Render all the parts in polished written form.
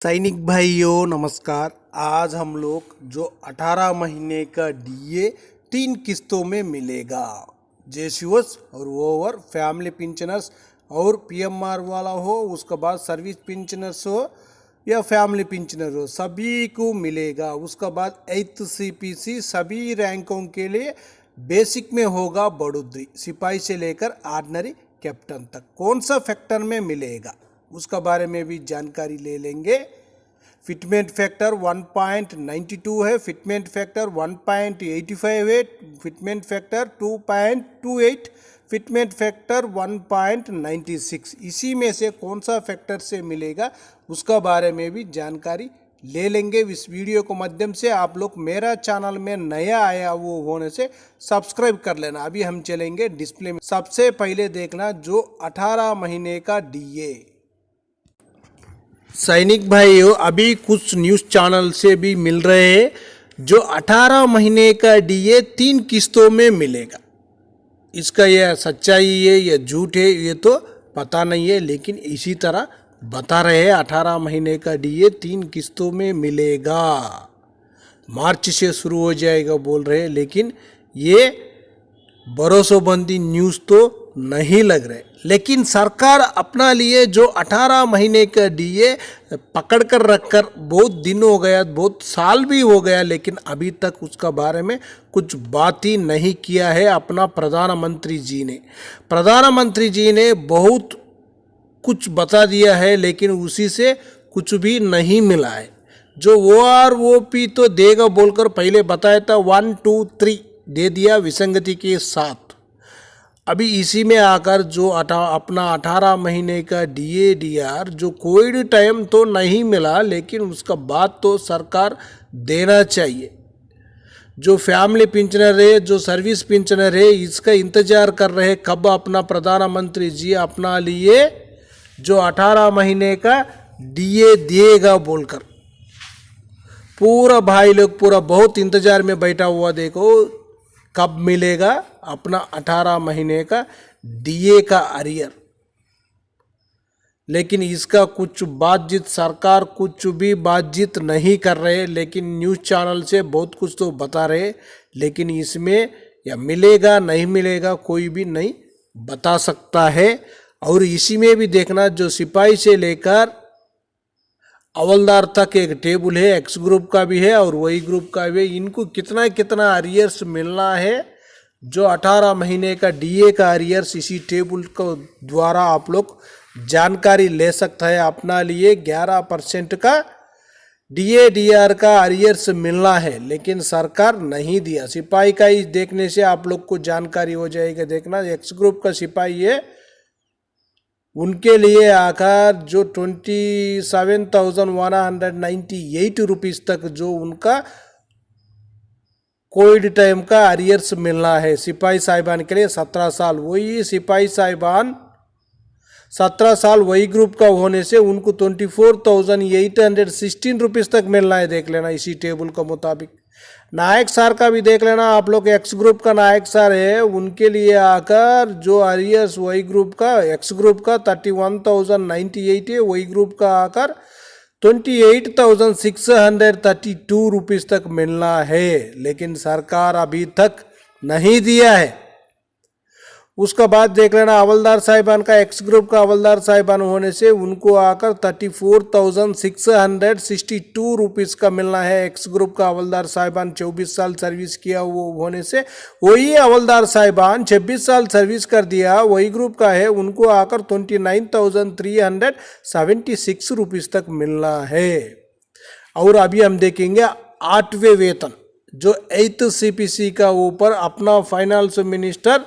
सैनिक भाइयों नमस्कार। आज हम लोग जो 18 महीने का डीए 3 किस्तों में मिलेगा। जेसीओस और ओवर फैमिली पेंशनर्स और पीएमआर वाला हो, उसके बाद सर्विस पेंशनर्स हो या फैमिली पेंशनर हो, सभी को मिलेगा। उसके बाद 8th सीपीसी सभी रैंकों के लिए बेसिक में होगा बढ़ोतरी, सिपाही से लेकर ऑर्डिनरी कैप्टन तक। कौन सा फैक्टर में मिलेगा उसका बारे में भी जानकारी ले लेंगे। फिटमेंट फैक्टर 1.92 है, फिटमेंट फैक्टर 1.85 है, फिटमेंट फैक्टर 2.28, फिटमेंट फैक्टर 1.96। इसी में से कौन सा फैक्टर से मिलेगा उसका बारे में भी जानकारी ले लेंगे। इस वीडियो को माध्यम से आप लोग मेरा चैनल में नया आया वो होने से सब्सक्राइब कर लेना। अभी हम चलेंगे डिस्प्ले में। सबसे पहले देखना जो 18 महीने का डीए। सैनिक भाइयों, अभी कुछ न्यूज़ चैनल से भी मिल रहे हैं जो 18 महीने का डीए 3 किस्तों में मिलेगा। इसका यह सच्चाई है या झूठ है ये तो पता नहीं है, लेकिन इसी तरह बता रहे हैं 18 महीने का डीए 3 किस्तों में मिलेगा, मार्च से शुरू हो जाएगा बोल रहे हैं। लेकिन ये भरोसेमंदी न्यूज़ तो नहीं लग रहे। लेकिन सरकार अपना लिए जो 18 महीने का डीए पकड़ कर रखकर बहुत दिन हो गया, बहुत साल भी हो गया, लेकिन अभी तक उसका बारे में कुछ बात ही नहीं किया है अपना प्रधानमंत्री जी ने। प्रधानमंत्री जी ने बहुत कुछ बता दिया है, लेकिन उसी से कुछ भी नहीं मिला है। जो OROP तो देगा बोलकर पहले बताया था 1, 2, 3 दे दिया विसंगति के साथ। अभी इसी में आकर जो अपना 18 महीने का DAR जो कोविड टाइम तो नहीं मिला, लेकिन उसका बाद तो सरकार देना चाहिए। जो फैमिली पेंशनर है, जो सर्विस पेंशनर है, इसका इंतजार कर रहे हैं कब अपना प्रधानमंत्री जी अपना लिए जो 18 महीने का डीए देगा बोलकर। पूरा भाई लोग पूरा बहुत इंतजार में बैठा हुआ, देखो कब मिलेगा अपना 18 महीने का डीए का अरियर। लेकिन इसका कुछ बातचीत सरकार कुछ भी बातचीत नहीं कर रहे, लेकिन न्यूज़ चैनल से बहुत कुछ तो बता रहे, लेकिन इसमें या मिलेगा नहीं मिलेगा कोई भी नहीं बता सकता है। और इसी में भी देखना जो सिपाही से लेकर हवलदार तक एक टेबल है, एक्स ग्रुप का भी है और वाई ग्रुप का भी है। इनको कितना कितना अरियर्स मिलना है, जो 18 महीने का डीए का अरियर्स इसी टेबल को द्वारा आप लोग जानकारी ले सकता है। अपना लिए 11% का DAR का अरियर्स मिलना है, लेकिन सरकार नहीं दिया। सिपाही का ही देखने से आप लोग को जानकारी हो जाएगा। देखना एक्स ग्रुप का सिपाही है, उनके लिए आकर जो 27,198 रुपीज़ तक जो उनका कोविड टाइम का अरियर्स मिलना है। सिपाही साहिबान के लिए 17 साल, वही सिपाही साहिबान 17 साल वही ग्रुप का होने से उनको 24,816 रुपीज़ तक मिलना है। देख लेना इसी टेबल के मुताबिक। नायक सर का भी देख लेना आप लोग, एक्स ग्रुप का नायक सर है, उनके लिए आकर जो अरियर्स वही ग्रुप का एक्स ग्रुप का 31,098 है, वही ग्रुप का आकर 28,632 रुपीज़ तक मिलना है, लेकिन सरकार अभी तक नहीं दिया है। उसका बाद देख लेना हवलदार साहिबान का, एक्स ग्रुप का हवलदार साहिबान होने से उनको आकर 34,662 रुपीज़ का मिलना है। एक्स ग्रुप का हवलदार साहिबान 24 साल सर्विस किया वो होने से, वही हवलदार साहिबान 26 साल सर्विस कर दिया वही ग्रुप का है, उनको आकर 29,376 रुपीज़ तक मिलना है। और अभी हम देखेंगे 8वें वेतन जो 8th CPC का ऊपर अपना फाइनेंस मिनिस्टर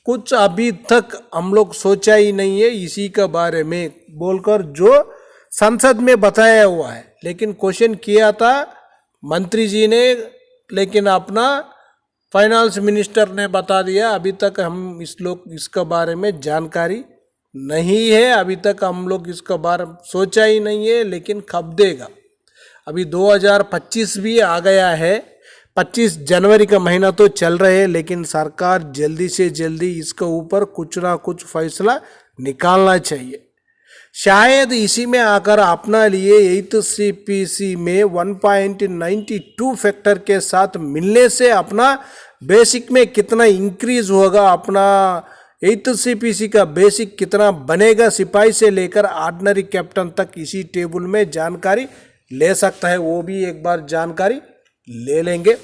कुछ अभी तक हम लोग सोचा ही नहीं है इसी के बारे में बोलकर जो संसद में बताया हुआ है। लेकिन क्वेश्चन किया था मंत्री जी ने, लेकिन अपना फाइनेंस मिनिस्टर ने बता दिया। अभी तक हम इसका बारे में जानकारी नहीं है, अभी तक हम लोग इसका बारे में सोचा ही नहीं है, लेकिन कब देगा। अभी 2025 भी आ गया है, 25 जनवरी का महीना तो चल रहे हैं, लेकिन सरकार जल्दी से जल्दी इसके ऊपर कुछ ना कुछ फैसला निकालना चाहिए। शायद इसी में आकर अपना लिए 8th CPC में 1.92 फैक्टर के साथ मिलने से अपना बेसिक में कितना इंक्रीज होगा, अपना 8th CPC का बेसिक कितना बनेगा, सिपाही से लेकर ऑर्डिनरी कैप्टन तक इसी टेबल में जानकारी ले सकता है। वो भी एक बार जानकारी ले लेंगे।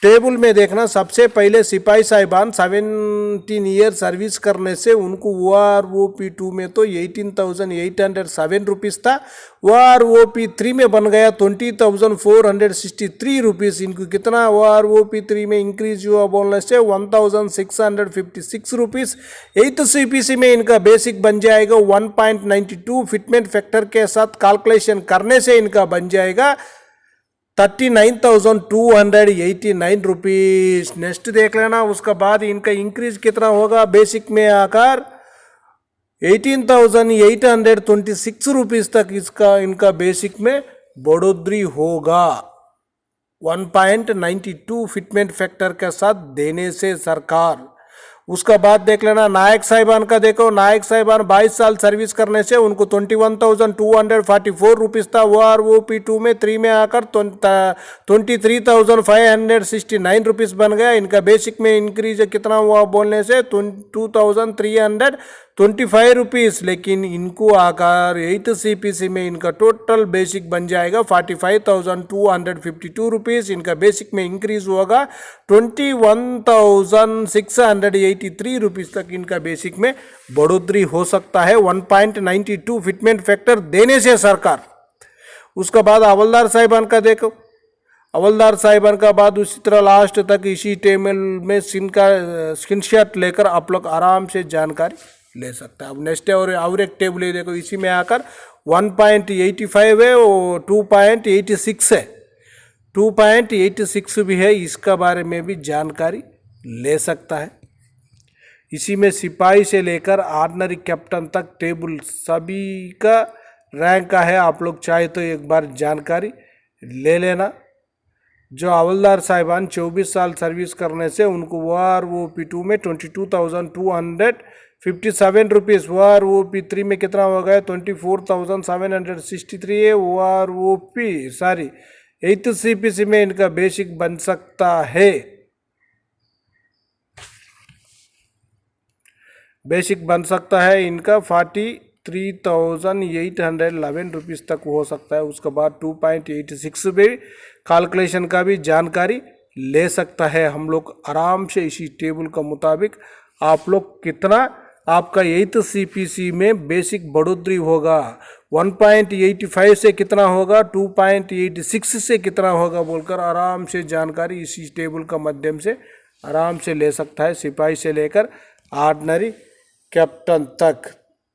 टेबल में देखना, सबसे पहले सिपाही साहिबान 17 ईयर सर्विस करने से उनको OROP2 में तो 18,807 रुपीज़ था, OROP3 में बन गया 20,463 रुपीज़। इनको कितना OROP3 में इंक्रीज हुआ बोलने से 1,656 रुपीज़। 8th CPC में इनका बेसिक बन जाएगा 1.92 फिटमेंट फैक्टर के साथ कैलकुलेशन करने से इनका बन जाएगा 39,289 रुपीज़। नेक्स्ट देख लेना, उसका बाद इनका इंक्रीज कितना होगा, बेसिक में आकर 18,826 रुपीज़ तक इसका इनका बेसिक में बढ़ोतरी होगा 1.92 फिटमेंट फैक्टर के साथ देने से सरकार। उसका बाद देख लेना नायक साहिबान का। देखो, नायक साहिबान 22 साल सर्विस करने से उनको 21,244 रुपीज़ था, OROP2 में 3 में आकर 23,569 रुपीज़ बन गया। इनका बेसिक में इंक्रीज कितना हुआ बोलने से 2,325 रुपीज़। लेकिन इनको आकर 8th CPC में इनका टोटल बेसिक बन जाएगा 45,252 रुपीज़। इनका बेसिक में इंक्रीज होगा 21,683 रुपीज़ तक इनका बेसिक में बढ़ोतरी हो सकता है 1.92 फिटमेंट फैक्टर देने से सरकार। उसका बाद हवलदार साहिबान का देखो, हवलदार साहिबान का बाद उसी तरह लास्ट तक इसी टेबल में स्क्रीनशॉट लेकर आप लोग आराम से जानकारी ले सकता है। अब नेक्स्ट है और एक टेबल है, देखो इसी में आकर 1.85 है और 2.86 है, 2.86 भी है, इसका बारे में भी जानकारी ले सकता है। इसी में सिपाही से लेकर ऑर्डिनरी कैप्टन तक टेबल सभी का रैंक का है, आप लोग चाहे तो एक बार जानकारी ले लेना। जो हवलदार साहिबान 24 साल सर्विस करने से उनको OROP2 में 22,257 रुपीज़, OROP3 में कितना हो गया 24,763 है, OROP 8th CPC में इनका बेसिक बन सकता है, बेसिक बन सकता है इनका 43,811 रुपीज़ तक हो सकता है। उसके बाद 2.86 भी कैलकुलेशन का भी जानकारी ले सकता है हम लोग आराम से इसी टेबल का मुताबिक। आप लोग कितना आपका 8th CPC में बेसिक बढ़ोतरी होगा, 1.85 से कितना होगा, 2.86 से कितना होगा बोलकर आराम से जानकारी इसी टेबल का माध्यम से आराम से ले सकता है, सिपाही से लेकर ऑर्डिनरी कैप्टन तक।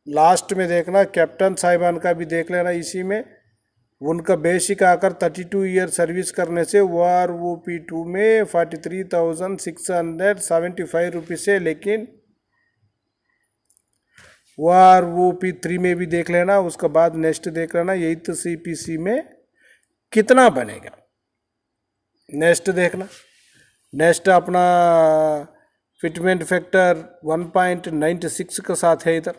लास्ट में देखना कैप्टन साहिबान का भी देख लेना, इसी में उनका बेसिक आकर 32 ईयर सर्विस करने से OROP2 में 43,675 रुपीज़ है, लेकिन OROP3 में भी देख लेना। उसके बाद नेक्स्ट देख लेना 8th CPC में कितना बनेगा, नेक्स्ट देखना। नेक्स्ट अपना फिटमेंट फैक्टर 1.96 के साथ है इधर।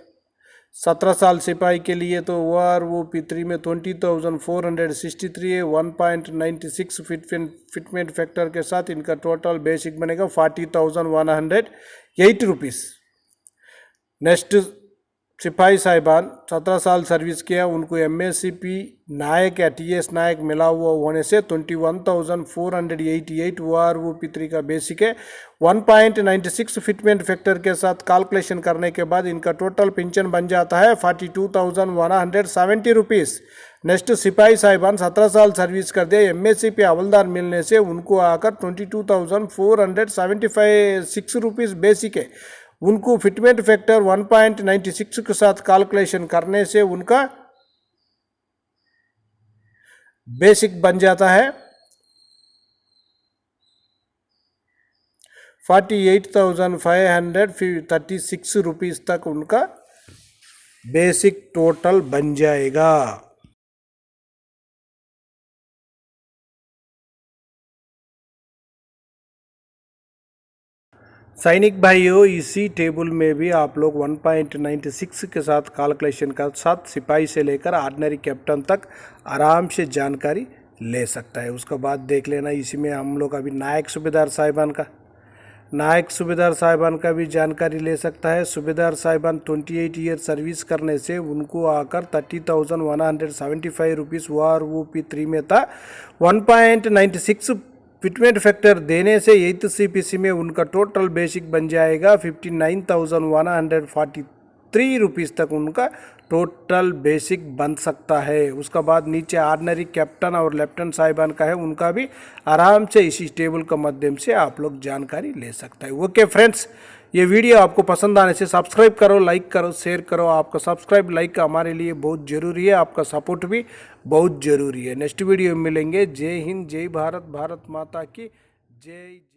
17 साल सिपाही के लिए तो OROP3 में 20,463 है, 1.96 फिटमेंट फैक्टर के साथ इनका टोटल बेसिक बनेगा 40,108 रुपीज़। नेक्स्ट सिपाही साहिबान 17 साल सर्विस किया, उनको MSCP नायक या TS नायक मिला हुआ होने से 21,488 OROP3 का बेसिक है, 1.96 फिटमेंट फैक्टर के साथ कैलकुलेशन करने के बाद इनका टोटल पेंशन बन जाता है 42,170 रुपीज़। नेक्स्ट सिपाही साहिबान 17 साल सर्विस कर दिया, MSCP हवलदार मिलने से उनको आकर 22,476 रुपीज़ बेसिक है। उनको फिटमेंट फैक्टर 1.96 के साथ कैलकुलेशन करने से उनका बेसिक बन जाता है 48,536 रुपीज़ तक उनका बेसिक टोटल बन जाएगा। सैनिक भाइयों, इसी टेबल में भी आप लोग 1.96 के साथ कैलकुलेशन का साथ सिपाही से लेकर ऑर्डिनरी कैप्टन तक आराम से जानकारी ले सकता है। उसके बाद देख लेना, इसी में हम लोग अभी नायक सूबेदार साहिबान का भी जानकारी ले सकता है। सूबेदार साहिबान 28 ईयर सर्विस करने से उनको आकर 30,175 रुपीज़ OROP3 में था। 1.96 फिटमेंट फैक्टर देने से 8th CPC में उनका टोटल बेसिक बन जाएगा 59,143 रुपीज़ तक उनका टोटल बेसिक बन सकता है। उसका बाद नीचे ऑर्डिनरी कैप्टन और लेफ्टिनेंट साहिबान का है, उनका भी आराम से इसी टेबल के माध्यम से आप लोग जानकारी ले सकते हैं। ओके फ्रेंड्स, ये वीडियो आपको पसंद आने से सब्सक्राइब करो, लाइक करो, शेयर करो। आपका सब्सक्राइब लाइक हमारे लिए बहुत ज़रूरी है, आपका सपोर्ट भी बहुत ज़रूरी है। नेक्स्ट वीडियो में मिलेंगे। जय हिंद, जय भारत, भारत माता की जय।